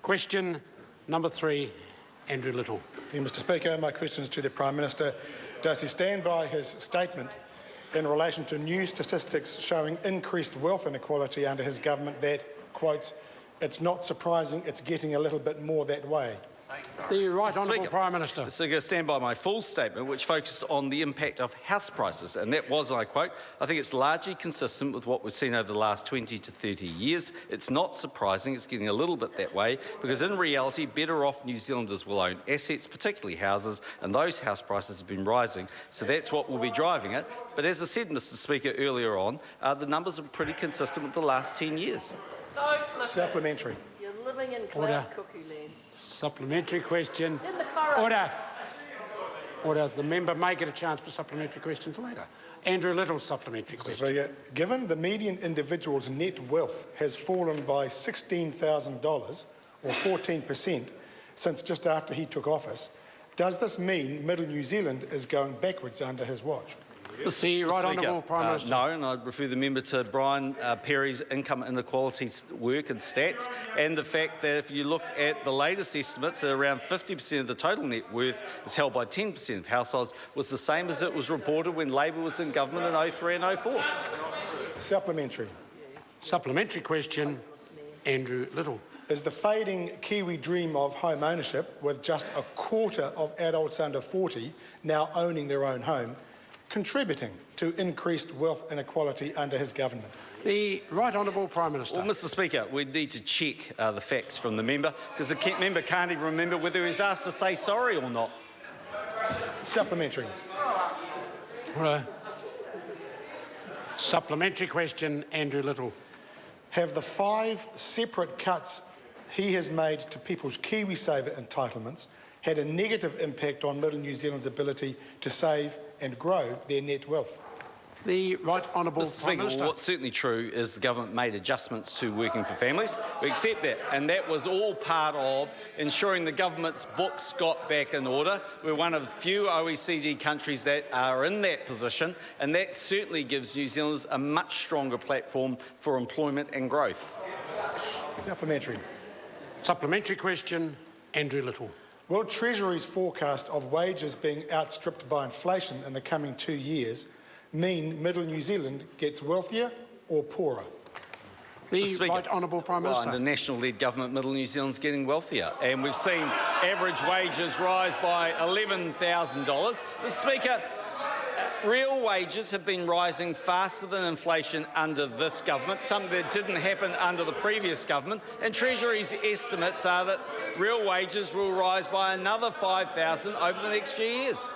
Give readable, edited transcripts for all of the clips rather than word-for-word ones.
Question number 3, Andrew Little. Mr. Speaker, my question is to the Prime Minister. Does he stand by his statement in relation to new statistics showing increased wealth inequality under his government that, quotes, "It's not surprising it's getting a little bit more that way"? The Right Honourable Prime Minister. Mr. Speaker, I stand by my full statement, which focused on the impact of house prices, and that was, I quote, "I think it's largely consistent with what we've seen over the last 20 to 30 years. It's not surprising it's getting a little bit that way, because in reality, better off New Zealanders will own assets, particularly houses, and those house prices have been rising, so that's what will be driving it." But as I said, Mr. Speaker, earlier on, the numbers are pretty consistent with the last 10 years. Supplementary. You're living in cloud cuckoo land. Supplementary question. In the corridor. Order. Order. The member may get a chance for supplementary questions later. Andrew Little, supplementary question. Speaker, given the median individual's net wealth has fallen by $16,000 or 14% since just after he took office, does this mean Middle New Zealand is going backwards under his watch? The Right Honourable Prime Minister. No, and I'd refer the member to Brian Perry's income inequality work and stats, and the fact that if you look at the latest estimates, around 50% of the total net worth is held by 10% of households, was the same as it was reported when Labor was in government in 03 and 04. Supplementary. Supplementary question, Andrew Little. Is the fading Kiwi dream of home ownership, with just a quarter of adults under 40 now owning their own home, contributing to increased wealth inequality under his government? The Right Honourable Prime Minister. Well, Mr. Speaker, we need to check the facts from the member, because the member can't even remember whether he was asked to say sorry or not. Supplementary. Order. Supplementary question, Andrew Little. Have the 5 separate cuts he has made to people's KiwiSaver entitlements had a negative impact on Middle New Zealand's ability to save and grow their net wealth? The Right Honourable Mr. Prime Speaker, Minister. what's certainly true is the government made adjustments to working for families. We accept that, and that was all part of ensuring the government's books got back in order. We're one of the few OECD countries that are in that position, and that certainly gives New Zealanders a much stronger platform for employment and growth. Supplementary. Supplementary question, Andrew Little. Will Treasury's forecast of wages being outstripped by inflation in the coming 2 years mean Middle New Zealand gets wealthier or poorer? The Right Honourable Prime Minister. Well, under national-led government, Middle New Zealand's getting wealthier, and we've seen average wages rise by $11,000. Mr. Speaker, real wages have been rising faster than inflation under this government, something that didn't happen under the previous government, and Treasury's estimates are that real wages will rise by another $5,000 over the next few years.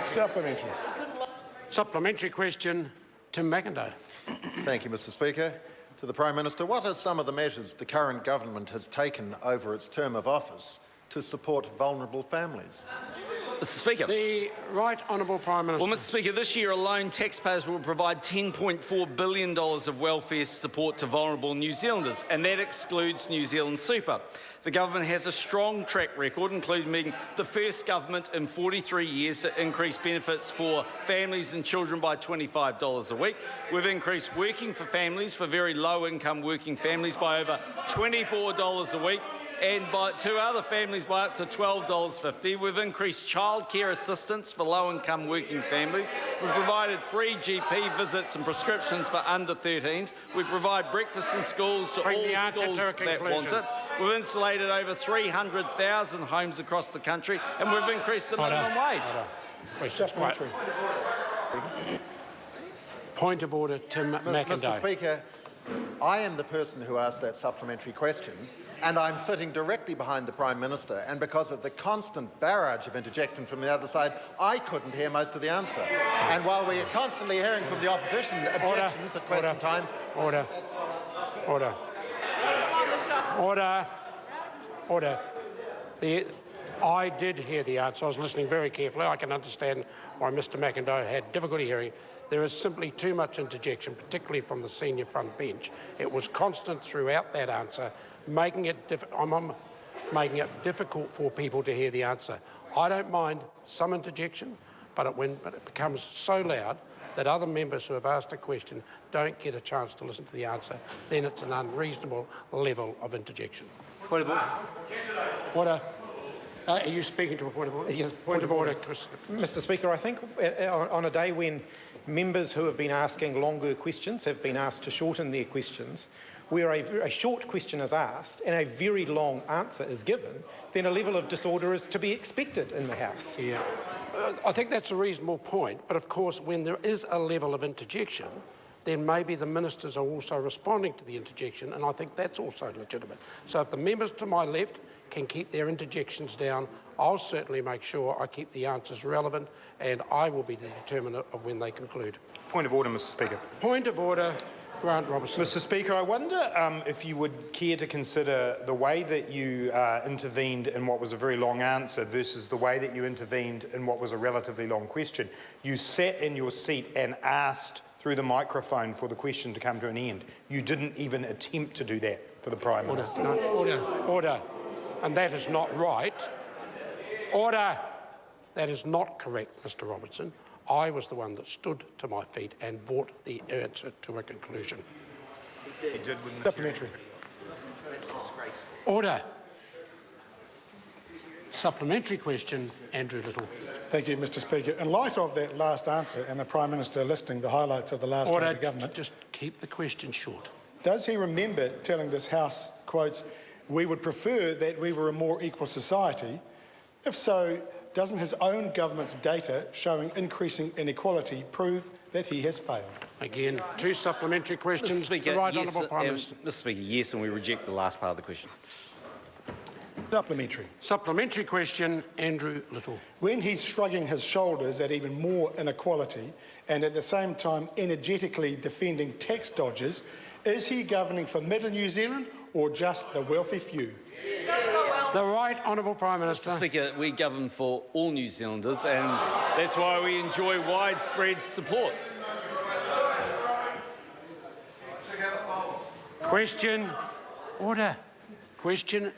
Supplementary. Supplementary question, Tim McIntyre. Thank you, Mr. Speaker. To the Prime Minister, what are some of the measures the current government has taken over its term of office to support vulnerable families? Mr. Speaker. The Right Honourable Prime Minister. Well, Mr. Speaker, this year alone, taxpayers will provide $10.4 billion of welfare support to vulnerable New Zealanders, and that excludes New Zealand Super. The government has a strong track record, including being the first government in 43 years to increase benefits for families and children by $25 a week. We've increased working for families, for very low-income working families, by over $24 a week, and by to other families by up to $12.50. We've increased childcare assistance for low-income working families. We've provided free GP visits and prescriptions for under 13s. We provide breakfast in schools to all schools that want it. We've insulated over 300,000 homes across the country, and we've increased the minimum wage. Questions quite. Point of order, Tim McIntyre. Mr. Speaker, I am the person who asked that supplementary question, and I'm sitting directly behind the Prime Minister, and because of the constant barrage of interjection from the other side, I couldn't hear most of the answer. And while we are constantly hearing from the opposition objections at question time... Order. Order. Order. Order. I did hear the answer. I was listening very carefully. I can understand why Mr. McIntyre had difficulty hearing. There is simply too much interjection, particularly from the senior front bench. It was constant throughout that answer, making it difficult for people to hear the answer. I don't mind some interjection, but when it becomes so loud that other members who have asked a question don't get a chance to listen to the answer, then it's an unreasonable level of interjection. Point of order. Order. Are you speaking to a point of order? Yes, Point of order, Chris. Mr. Speaker, I think on a day when members who have been asking longer questions have been asked to shorten their questions, where a short question is asked and a very long answer is given, then a level of disorder is to be expected in the House. Yeah. I think that's a reasonable point, but of course when there is a level of interjection, then maybe the ministers are also responding to the interjection, and I think that's also legitimate. So if the members to my left can keep their interjections down, I'll certainly make sure I keep the answers relevant, and I will be the determinant of when they conclude. Point of order, Mr. Speaker. Point of order, Grant Robertson. Mr. Speaker, I wonder if you would care to consider the way that you intervened in what was a very long answer versus the way that you intervened in what was a relatively long question. You sat in your seat and asked through the microphone for the question to come to an end. You didn't even attempt to do that for the Prime Minister. No, order. And that is not right. Order. That is not correct, Mr. Robertson. I was the one that stood to my feet and brought the answer to a conclusion. Supplementary. Order. Supplementary question, Andrew Little. Thank you, Mr. Speaker. In light of that last answer and the Prime Minister listing the highlights of the last Order. Labour government, Just keep the question short. does he remember telling this House, quotes, "We would prefer that we were a more equal society"? If so, doesn't his own government's data showing increasing inequality prove that he has failed? Again, two supplementary questions. Mr. Speaker, The Right yes, Honourable Prime Minister. Mr. Speaker, yes, and we reject the last part of the question. Supplementary. Supplementary question, Andrew Little. When he's shrugging his shoulders at even more inequality and at the same time energetically defending tax dodgers, is he governing for Middle New Zealand or just the wealthy few? The Right Honourable Prime Minister. Mr. Speaker, we govern for all New Zealanders, and that's why we enjoy widespread support. Question. Order. Question